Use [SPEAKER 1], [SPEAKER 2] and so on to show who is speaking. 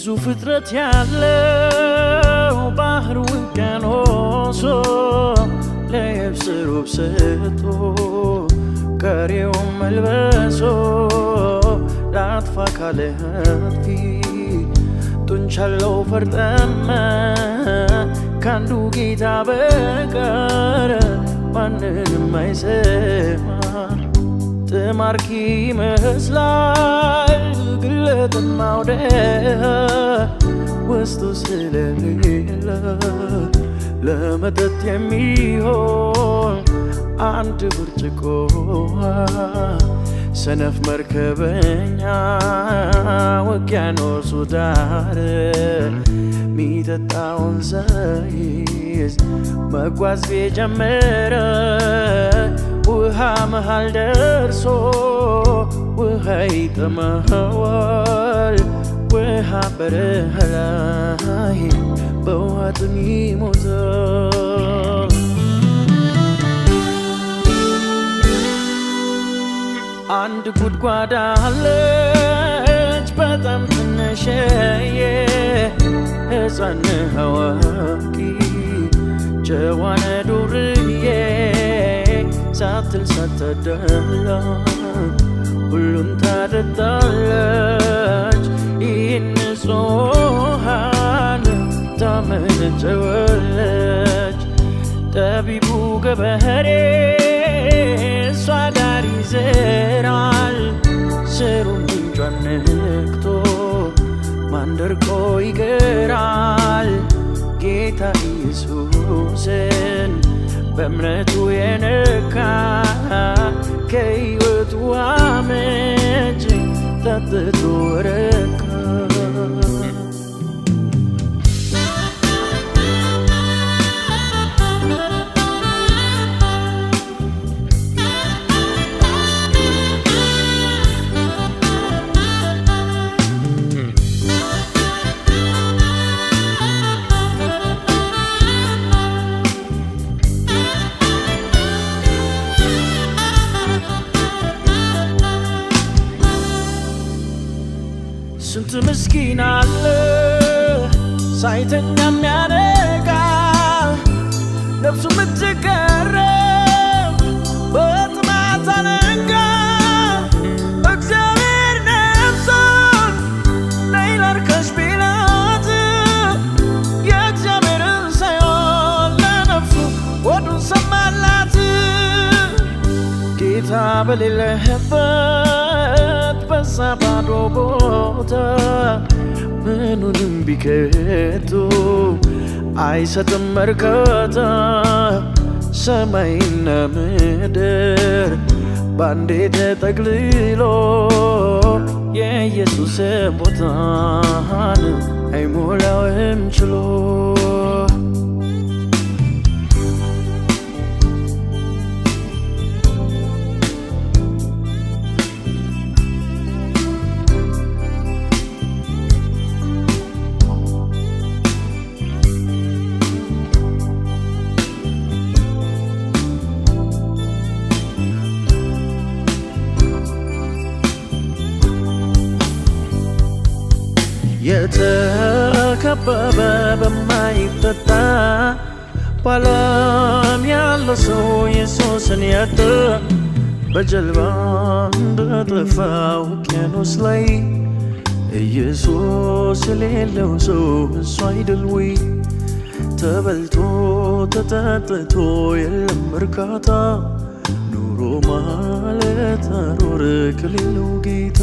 [SPEAKER 1] ብዙ ፍጥረት ያለው ባህር ውቅያኖስ ለየብስ ሩብ ሰጥቶ ቀሪውን መልበሶ ላጥፋ ካለ አጥፊ ጡንቻለው ፈርጠመ ካንዱ ጌታ በቀር ማንንም አይሰማ ጥማርኪ ይመስላል ግለጥን ማውደህ ውስጡ ስለሌለ ለመጠጥ የሚሆን አንድ ብርጭቆ ሰነፍ መርከበኛ ውቅያኖሱ ዳር ሚጠጣውን ሳይዝ መጓዝ ቢጀመረ ውሃ መሃል ደርሶ ውሃ ይጠማዋል ውሃ በረሃ ላይ በውሃ ጥም ይሞታል። አንድ ጉድጓድ አለች በጣም ትንሽዬ ሕፃን አዋቂ ጨዋነ ዱርዬ ሳትል ሳታዳላ ሁሉን ታጠጣለች ይህን ንጹሃን ታመነጨዋለች። ጠቢቡ ገበሬ እሷ ጋር ይዘራል ስሩን ምንጯን ነክቶ ማንደርቆ ይገራል። ጌታ ኢየሱስን በእምነቱ የነካ ከሕይወቱ ምንጭ ጠጥቶ ረካ። ስንት ምስኪን አለ ሳይተኛ የሚያነቃ ነፍሱ ምትገረም በጥማት አለንጋ እግዚአብሔር ነፍሱን ነይ ላርካሽ ቢላት የእግዚአብሔርን ሳይሆን ለነፍሱ ወዱን ሰማላት። ጌታ በሌለህበት በዛ ባዶ ቦታ ምኑንም ቢከቱ አይሰጥም እርካታ። ሰማይና ምድር ባንዴ ተጠቅልሎ የኢየሱስ ቦታን አይሞላውም ችሎ። የተከበበ በማይጠጣ ባለም ያለ ሰው ኢየሱስን ያጣ በጀልባ እንደጠፋ ውቅያኖስ ላይ ኢየሱስ የሌለው ሰው እሱ አይደል ወይ? ተበልቶ ተጠጥቶ የለም እርካታ ኑሮ ማለት አሮር ከሌለው ጌታ